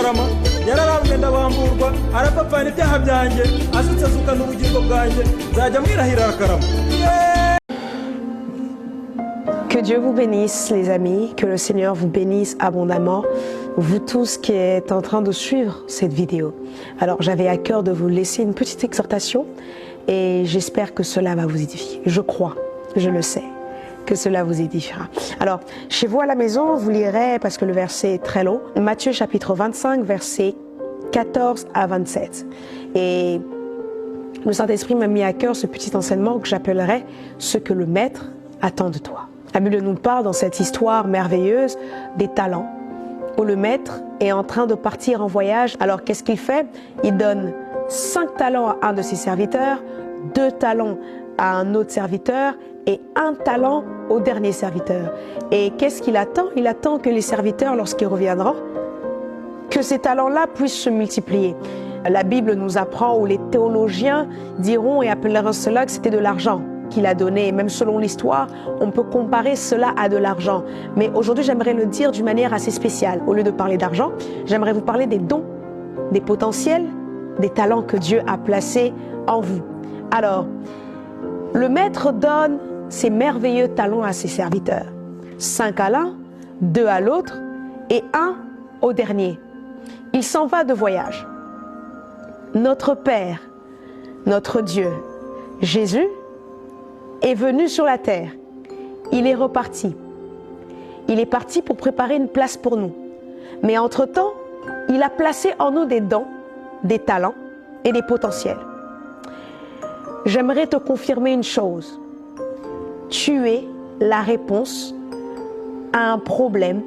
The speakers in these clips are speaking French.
arakarama yararambwe ndabamburwa arapapana ibyaha byanjye asutsazuka n'ubugingo bwanjye nzajya mwirahira arakarama. Que Dieu vous bénisse les amis, que le Seigneur vous bénisse abondamment, vous tous qui êtes en train de suivre cette vidéo. Alors j'avais à cœur de vous laisser une petite exhortation et j'espère que cela va vous édifier. Je crois, je le sais, que cela vous édifiera. Alors chez vous à la maison, vous lirez, parce que le verset est très long, Matthieu chapitre 25, versets 14 à 27. Et le Saint-Esprit m'a mis à cœur ce petit enseignement que j'appellerais « Ce que le Maître attend de toi ». La Bible nous parle dans cette histoire merveilleuse des talents, où le maître est en train de partir en voyage. Alors qu'est-ce qu'il fait? Il donne 5 talents à un de ses serviteurs, 2 talents à un autre serviteur et 1 talent au dernier serviteur. Et qu'est-ce qu'il attend? Il attend que les serviteurs, lorsqu'ils reviendront, que ces talents-là puissent se multiplier. La Bible nous apprend, ou les théologiens diront et appelleront cela que c'était de l'argent qu'il a donné. Et même selon l'histoire, on peut comparer cela à de l'argent. Mais aujourd'hui, j'aimerais le dire d'une manière assez spéciale. Au lieu de parler d'argent, j'aimerais vous parler des dons, des potentiels, des talents que Dieu a placés en vous. Alors, le maître donne ses merveilleux talents à ses serviteurs. 5 à l'un, 2 à l'autre et 1 au dernier. Il s'en va de voyage. Notre Père, notre Dieu, Jésus, est venu sur la terre. Il est reparti. Il est parti pour préparer une place pour nous. Mais entre-temps, il a placé en nous des dons, des talents et des potentiels. J'aimerais te confirmer une chose. Tu es la réponse à un problème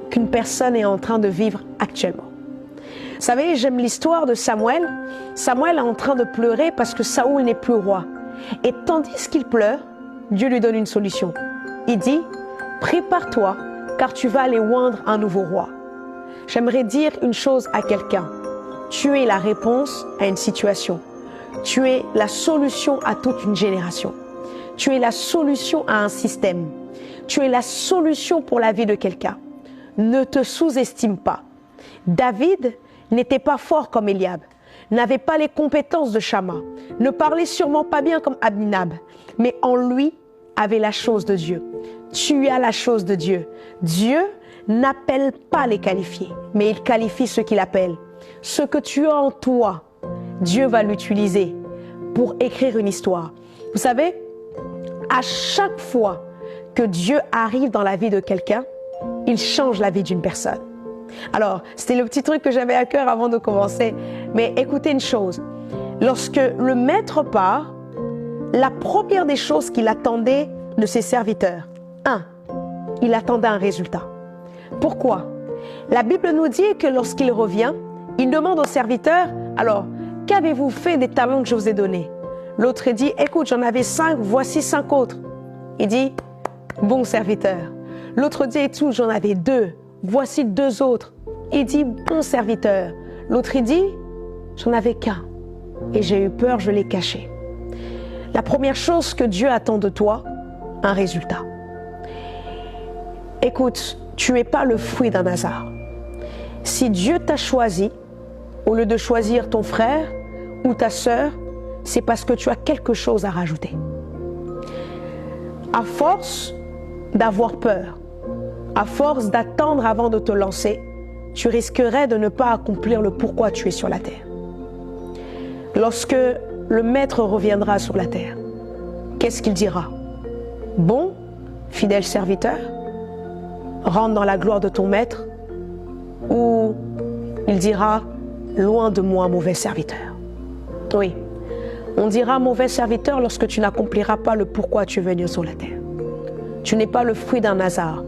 qu'une personne est en train de vivre actuellement. Vous savez, j'aime l'histoire de Samuel. Samuel est en train de pleurer parce que Saoul n'est plus roi. Et tandis qu'il pleure, Dieu lui donne une solution. Il dit, prépare-toi car tu vas aller oindre un nouveau roi. J'aimerais dire une chose à quelqu'un. Tu es la réponse à une situation. Tu es la solution à toute une génération. Tu es la solution à un système. Tu es la solution pour la vie de quelqu'un. Ne te sous-estime pas. David n'était pas fort comme Eliab, n'avait pas les compétences de Shama, ne parlait sûrement pas bien comme Abinab, mais en lui avait la chose de Dieu. Tu as la chose de Dieu. Dieu n'appelle pas les qualifiés, mais il qualifie ceux qu'il appelle. Ce que tu as en toi, Dieu va l'utiliser pour écrire une histoire. Vous savez, à chaque fois que Dieu arrive dans la vie de quelqu'un, il change la vie d'une personne. Alors, c'était le petit truc que j'avais à cœur avant de commencer. Mais écoutez une chose. Lorsque le maître part, la première des choses qu'il attendait de ses serviteurs, il attendait un résultat. Pourquoi? La Bible nous dit que lorsqu'il revient, il demande au serviteur, alors, qu'avez-vous fait des talents que je vous ai donnés? L'autre dit, écoute, j'en avais 5, voici 5 autres. Il dit, bon serviteur. L'autre dit, écoute, j'en avais 2. Voici 2 autres. Il dit, bon serviteur. L'autre, il dit, j'en avais qu'un. Et j'ai eu peur, je l'ai caché. La première chose que Dieu attend de toi, un résultat. Écoute, tu n'es pas le fruit d'un hasard. Si Dieu t'a choisi, au lieu de choisir ton frère ou ta sœur, c'est parce que tu as quelque chose à rajouter. À force d'avoir peur, à force d'attendre avant de te lancer, tu risquerais de ne pas accomplir le pourquoi tu es sur la terre. Lorsque le maître reviendra sur la terre, qu'est-ce qu'il dira? Bon, fidèle serviteur, rentre dans la gloire de ton maître, ou il dira, loin de moi, mauvais serviteur. Oui, on dira mauvais serviteur lorsque tu n'accompliras pas le pourquoi tu es venu sur la terre. Tu n'es pas le fruit d'un hasard.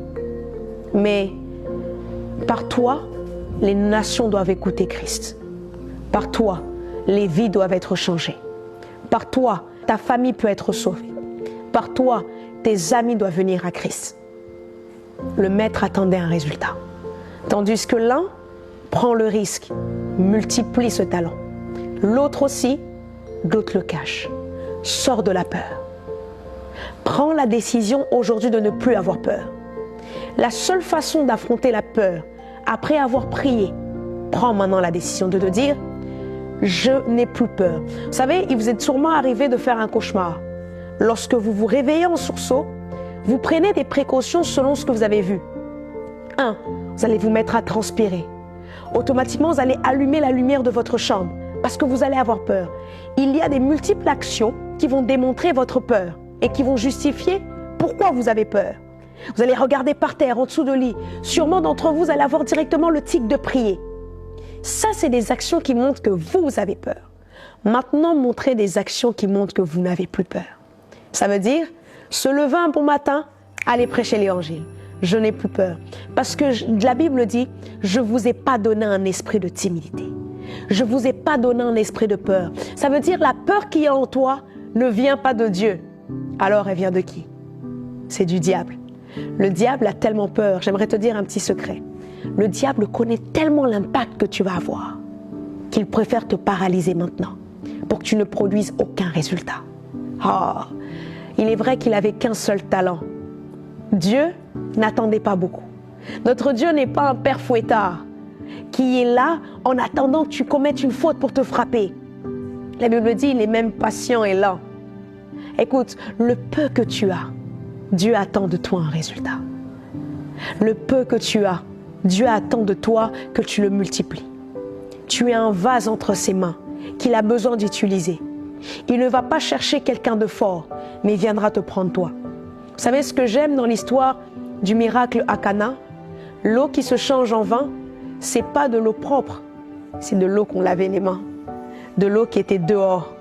Mais par toi, les nations doivent écouter Christ. Par toi, les vies doivent être changées. Par toi, ta famille peut être sauvée. Par toi, tes amis doivent venir à Christ. Le maître attendait un résultat. Tandis que l'un prend le risque, multiplie ce talent. L'autre aussi, d'autres le cache. Sors de la peur. Prends la décision aujourd'hui de ne plus avoir peur. La seule façon d'affronter la peur, après avoir prié, prends maintenant la décision de te dire, je n'ai plus peur. Vous savez, il vous est sûrement arrivé de faire un cauchemar. Lorsque vous vous réveillez en sursaut, vous prenez des précautions selon ce que vous avez vu. 1. Vous allez vous mettre à transpirer. Automatiquement, vous allez allumer la lumière de votre chambre parce que vous allez avoir peur. Il y a des multiples actions qui vont démontrer votre peur et qui vont justifier pourquoi vous avez peur. Vous allez regarder par terre, en dessous de lit. Sûrement d'entre vous allez avoir directement le tic de prier. Ça, c'est des actions qui montrent que vous avez peur. Maintenant, montrez des actions qui montrent que vous n'avez plus peur. Ça veut dire, se lever un bon matin, aller prêcher l'évangile. Je n'ai plus peur. Parce que la Bible dit, je ne vous ai pas donné un esprit de timidité. Je ne vous ai pas donné un esprit de peur. Ça veut dire, la peur qui est en toi ne vient pas de Dieu. Alors, elle vient de qui? C'est du diable. Le diable a tellement peur. J'aimerais te dire un petit secret. Le diable connaît tellement l'impact que tu vas avoir qu'il préfère te paralyser maintenant pour que tu ne produises aucun résultat. Oh, il est vrai qu'il n'avait qu'un seul talent. Dieu n'attendait pas beaucoup. Notre Dieu n'est pas un père fouettard qui est là en attendant que tu commettes une faute pour te frapper. La Bible dit, il est même patient et lent. Écoute, le peu que tu as, Dieu attend de toi un résultat. Le peu que tu as, Dieu attend de toi que tu le multiplies. Tu es un vase entre ses mains qu'il a besoin d'utiliser. Il ne va pas chercher quelqu'un de fort, mais il viendra te prendre toi. Vous savez ce que j'aime dans l'histoire du miracle à Cana? L'eau qui se change en vin, c'est pas de l'eau propre, c'est de l'eau qu'on lavait les mains, de l'eau qui était dehors.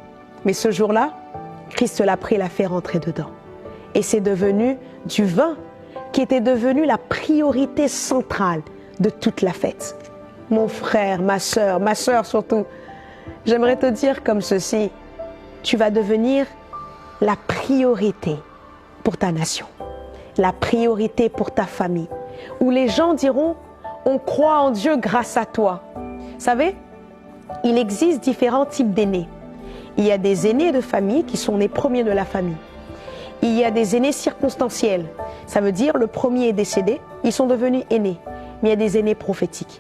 Mais ce jour-là, Christ l'a pris et l'a fait rentrer dedans. Et c'est devenu du vin qui était devenu la priorité centrale de toute la fête. Mon frère, ma sœur surtout, j'aimerais te dire comme ceci, tu vas devenir la priorité pour ta nation, la priorité pour ta famille, où les gens diront, on croit en Dieu grâce à toi. Vous savez, il existe différents types d'aînés. Il y a des aînés de famille qui sont les premiers de la famille. Il y a des aînés circonstanciels. Ça veut dire le premier est décédé, ils sont devenus aînés. Mais il y a des aînés prophétiques.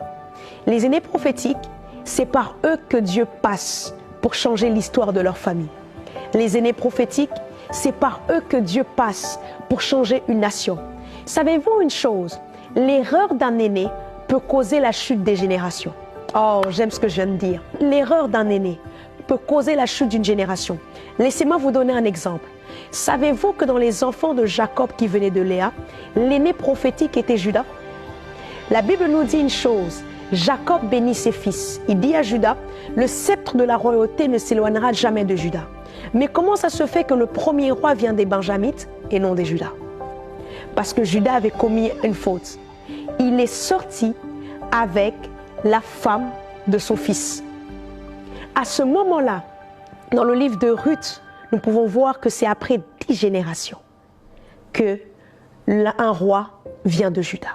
Les aînés prophétiques, c'est par eux que Dieu passe pour changer l'histoire de leur famille. Les aînés prophétiques, c'est par eux que Dieu passe pour changer une nation. Savez-vous une chose? L'erreur d'un aîné peut causer la chute des générations. Oh, j'aime ce que je viens de dire. L'erreur d'un aîné peut causer la chute d'une génération. Laissez-moi vous donner un exemple. Savez-vous que dans les enfants de Jacob qui venaient de Léa, l'aîné prophétique était Judas? La Bible nous dit une chose. Jacob bénit ses fils. Il dit à Judas, le sceptre de la royauté ne s'éloignera jamais de Judas. Mais comment ça se fait que le premier roi vient des Benjamites et non des Judas? Parce que Judas avait commis une faute. Il est sorti avec la femme de son fils. À ce moment-là, dans le livre de Ruth, nous pouvons voir que c'est après 10 générations que un roi vient de Juda.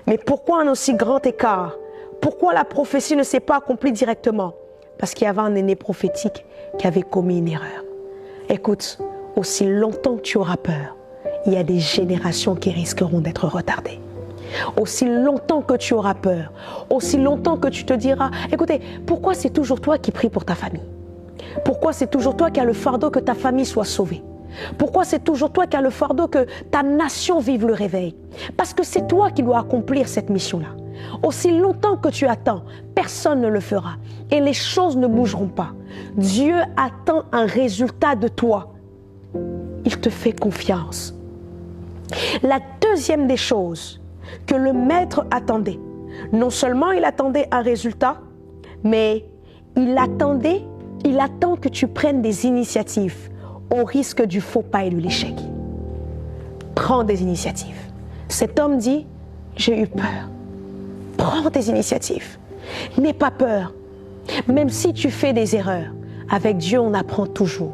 Mais pourquoi un aussi grand écart? Pourquoi la prophétie ne s'est pas accomplie directement? Parce qu'il y avait un aîné prophétique qui avait commis une erreur. Écoute, aussi longtemps que tu auras peur, il y a des générations qui risqueront d'être retardées. Aussi longtemps que tu auras peur, aussi longtemps que tu te diras, écoutez, pourquoi c'est toujours toi qui pries pour ta famille? Pourquoi c'est toujours toi qui as le fardeau que ta famille soit sauvée? Pourquoi c'est toujours toi qui as le fardeau que ta nation vive le réveil? Parce que c'est toi qui dois accomplir cette mission-là. Aussi longtemps que tu attends, personne ne le fera. Et les choses ne bougeront pas. Dieu attend un résultat de toi. Il te fait confiance. La deuxième des choses que le maître attendait, non seulement il attendait un résultat, mais il attend que tu prennes des initiatives au risque du faux pas et de l'échec. Prends des initiatives. Cet homme dit, j'ai eu peur. Prends tes initiatives. N'aie pas peur. Même si tu fais des erreurs, avec Dieu, on apprend toujours.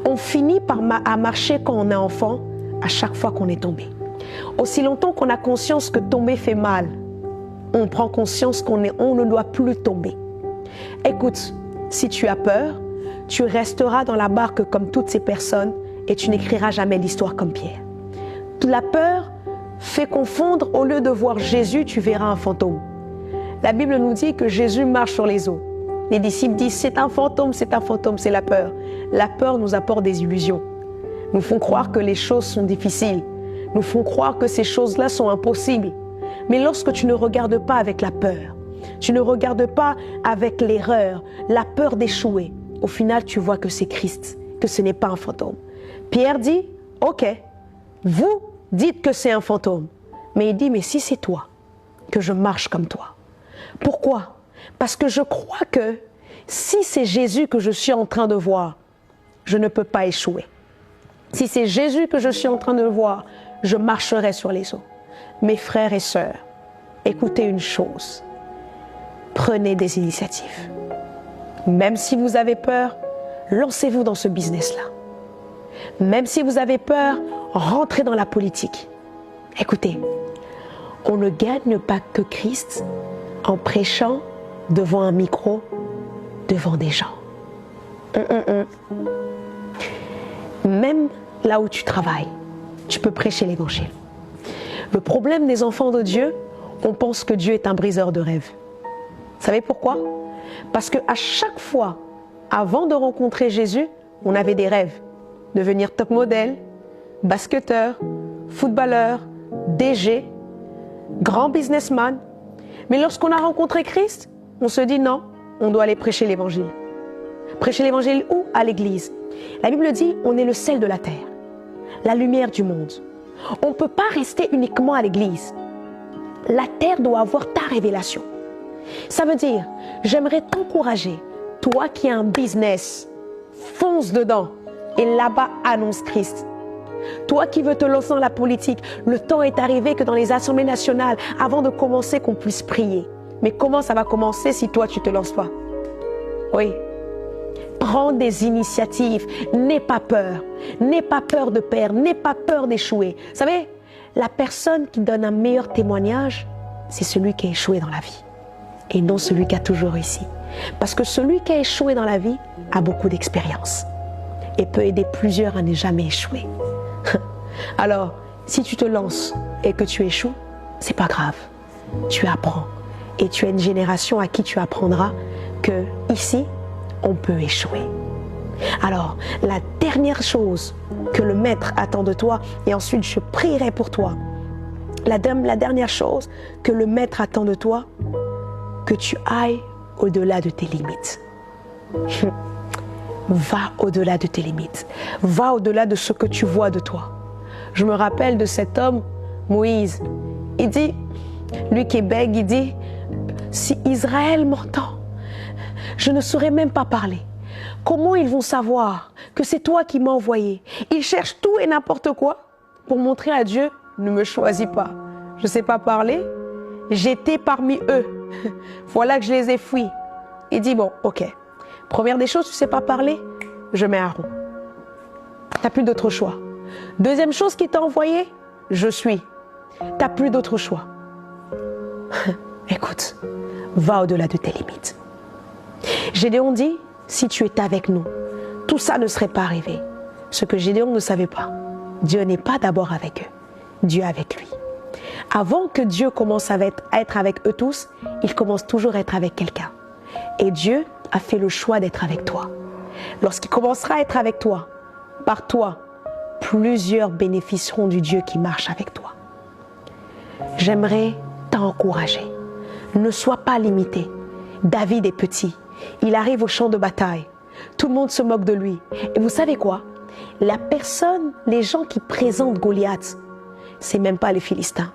On finit à marcher quand on est enfant, à chaque fois qu'on est tombé. Aussi longtemps qu'on a conscience que tomber fait mal, on prend conscience qu'on ne doit plus tomber. Écoute, si tu as peur, tu resteras dans la barque comme toutes ces personnes et tu n'écriras jamais l'histoire comme Pierre. La peur fait confondre, au lieu de voir Jésus, tu verras un fantôme. La Bible nous dit que Jésus marche sur les eaux. Les disciples disent c'est un fantôme, c'est la peur. La peur nous apporte des illusions. Nous font croire que les choses sont difficiles. Nous font croire que ces choses-là sont impossibles. Mais lorsque tu ne regardes pas avec la peur, tu ne regardes pas avec l'erreur, la peur d'échouer, au final tu vois que c'est Christ, que ce n'est pas un fantôme. Pierre dit, ok, vous dites que c'est un fantôme. Mais il dit, mais si c'est toi, que je marche comme toi. Pourquoi? Parce que je crois que si c'est Jésus que je suis en train de voir, je ne peux pas échouer. Si c'est Jésus que je suis en train de voir, je marcherai sur les eaux. Mes frères et sœurs, écoutez une chose. Prenez des initiatives. Même si vous avez peur, lancez-vous dans ce business-là. Même si vous avez peur, rentrez dans la politique. Écoutez, on ne gagne pas que Christ en prêchant devant un micro, devant des gens. Même là où tu travailles, tu peux prêcher l'évangile. Le problème des enfants de Dieu, on pense que Dieu est un briseur de rêves. Vous savez pourquoi? Parce qu'à chaque fois, avant de rencontrer Jésus, on avait des rêves. Devenir top modèle, basketteur, footballeur, DG, grand businessman. Mais lorsqu'on a rencontré Christ, on se dit non, on doit aller prêcher l'évangile. Prêcher l'évangile où? À l'église. La Bible dit, on est le sel de la terre, la lumière du monde. On ne peut pas rester uniquement à l'église. La terre doit avoir ta révélation. Ça veut dire, j'aimerais t'encourager, toi qui as un business, fonce dedans et là-bas annonce Christ. Toi qui veux te lancer dans la politique, le temps est arrivé que dans les assemblées nationales, avant de commencer, qu'on puisse prier. Mais comment ça va commencer si toi tu ne te lances pas? Oui. Prends des initiatives, n'aie pas peur de perdre, n'aie pas peur d'échouer. Vous savez, la personne qui donne un meilleur témoignage, c'est celui qui a échoué dans la vie et non celui qui a toujours réussi. Parce que celui qui a échoué dans la vie a beaucoup d'expérience et peut aider plusieurs à ne jamais échouer. Alors, si tu te lances et que tu échoues, c'est pas grave. Tu apprends et tu as une génération à qui tu apprendras que ici, on peut échouer. Alors, la dernière chose que le maître attend de toi, et ensuite je prierai pour toi, la dernière chose que le maître attend de toi, que tu ailles au-delà de tes limites. Va au-delà de tes limites. Va au-delà de ce que tu vois de toi. Je me rappelle de cet homme, Moïse. Il dit, lui qui est bègue, il dit, si Israël m'entend, je ne saurais même pas parler. Comment ils vont savoir que c'est toi qui m'as envoyé? Ils cherchent tout et n'importe quoi pour montrer à Dieu, ne me choisis pas. Je ne sais pas parler, j'étais parmi eux. Voilà que je les ai fuis. Il dit, bon, ok. Première des choses, tu ne sais pas parler, je mets Aaron. Tu n'as plus d'autre choix. Deuxième chose qu'il t'a envoyé, je suis. Tu n'as plus d'autre choix. Écoute, va au-delà de tes limites. Gédéon dit, si tu étais avec nous, tout ça ne serait pas arrivé. Ce que Gédéon ne savait pas, Dieu n'est pas d'abord avec eux, Dieu est avec lui. Avant que Dieu commence à être avec eux tous, il commence toujours à être avec quelqu'un. Et Dieu a fait le choix d'être avec toi. Lorsqu'il commencera à être avec toi, par toi, plusieurs bénéficieront du Dieu qui marche avec toi. J'aimerais t'encourager. Ne sois pas limité. David est petit. Il arrive au champ de bataille. Tout le monde se moque de lui. Et vous savez quoi? Les gens qui présentent Goliath, c'est même pas les Philistins,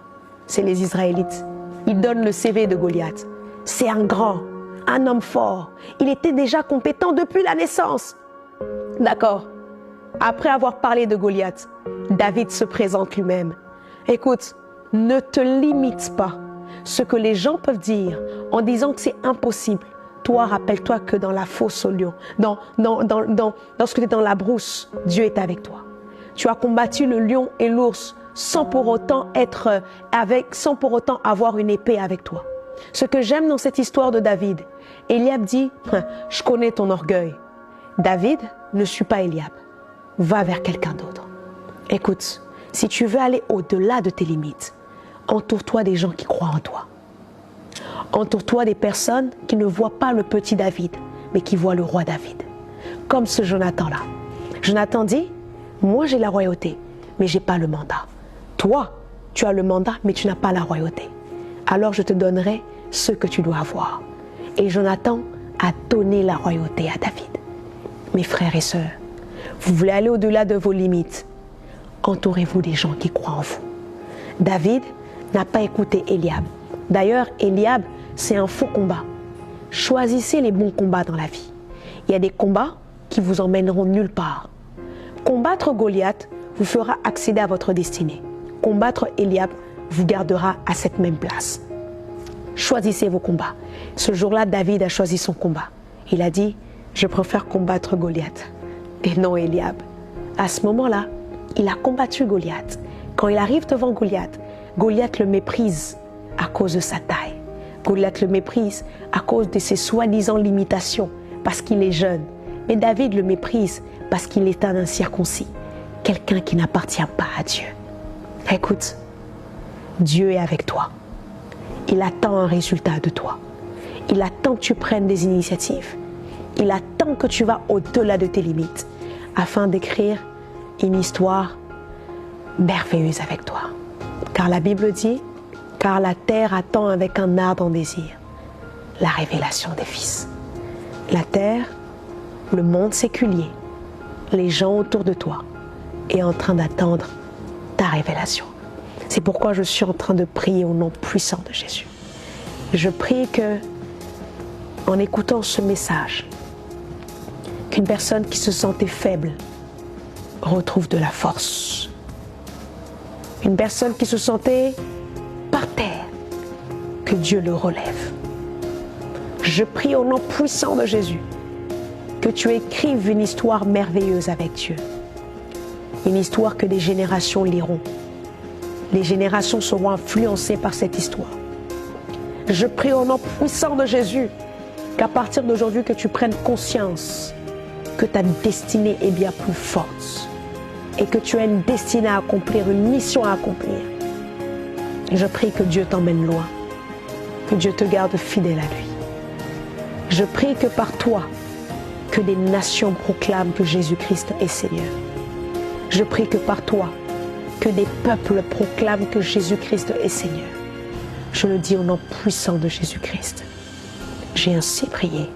c'est les Israélites. Ils donnent le CV de Goliath. C'est un grand, un homme fort. Il était déjà compétent depuis la naissance. D'accord. Après avoir parlé de Goliath, David se présente lui-même. Écoute, ne te limite pas. Ce que les gens peuvent dire en disant que c'est impossible, toi, rappelle-toi que dans la fosse au lion, lorsque tu es dans la brousse, Dieu est avec toi. Tu as combattu le lion et l'ours sans pour autant avoir une épée avec toi. Ce que j'aime dans cette histoire de David, Eliab dit, je connais ton orgueil. David, ne suis pas Eliab. Va vers quelqu'un d'autre. Écoute, si tu veux aller au-delà de tes limites, entoure-toi des gens qui croient en toi. Entoure-toi des personnes qui ne voient pas le petit David, mais qui voient le roi David. Comme ce Jonathan-là. Jonathan dit, moi j'ai la royauté, mais je n'ai pas le mandat. Toi, tu as le mandat, mais tu n'as pas la royauté. Alors je te donnerai ce que tu dois avoir. Et Jonathan a donné la royauté à David. Mes frères et sœurs, vous voulez aller au-delà de vos limites, entourez-vous des gens qui croient en vous. David n'a pas écouté Eliab. D'ailleurs, Eliab, c'est un faux combat. Choisissez les bons combats dans la vie. Il y a des combats qui vous emmèneront nulle part. Combattre Goliath vous fera accéder à votre destinée. Combattre Eliab vous gardera à cette même place. Choisissez vos combats. Ce jour-là, David a choisi son combat. Il a dit, je préfère combattre Goliath et non Eliab. À ce moment-là, il a combattu Goliath. Quand il arrive devant Goliath, Goliath le méprise à cause de sa taille. Goliath le méprise à cause de ses soi-disant limitations, parce qu'il est jeune. Mais David le méprise parce qu'il est un incirconcis, quelqu'un qui n'appartient pas à Dieu. Écoute, Dieu est avec toi. Il attend un résultat de toi. Il attend que tu prennes des initiatives. Il attend que tu vas au-delà de tes limites afin d'écrire une histoire merveilleuse avec toi. Car la Bible dit, car la terre attend avec un ardent désir la révélation des fils. La terre, le monde séculier, les gens autour de toi est en train d'attendre ta révélation. C'est pourquoi je suis en train de prier au nom puissant de Jésus. Je prie que, en écoutant ce message, qu'une personne qui se sentait faible retrouve de la force. Une personne qui se sentait par terre, que Dieu le relève. Je prie au nom puissant de Jésus que tu écrives une histoire merveilleuse avec Dieu. Une histoire que des générations liront. Les générations seront influencées par cette histoire. Je prie au nom puissant de Jésus qu'à partir d'aujourd'hui que tu prennes conscience que ta destinée est bien plus forte et que tu as une destinée à accomplir, une mission à accomplir. Je prie que Dieu t'emmène loin, que Dieu te garde fidèle à lui. Je prie que par toi, que des nations proclament que Jésus-Christ est Seigneur. Je prie que par toi, que des peuples proclament que Jésus-Christ est Seigneur. Je le dis au nom puissant de Jésus-Christ. J'ai ainsi prié.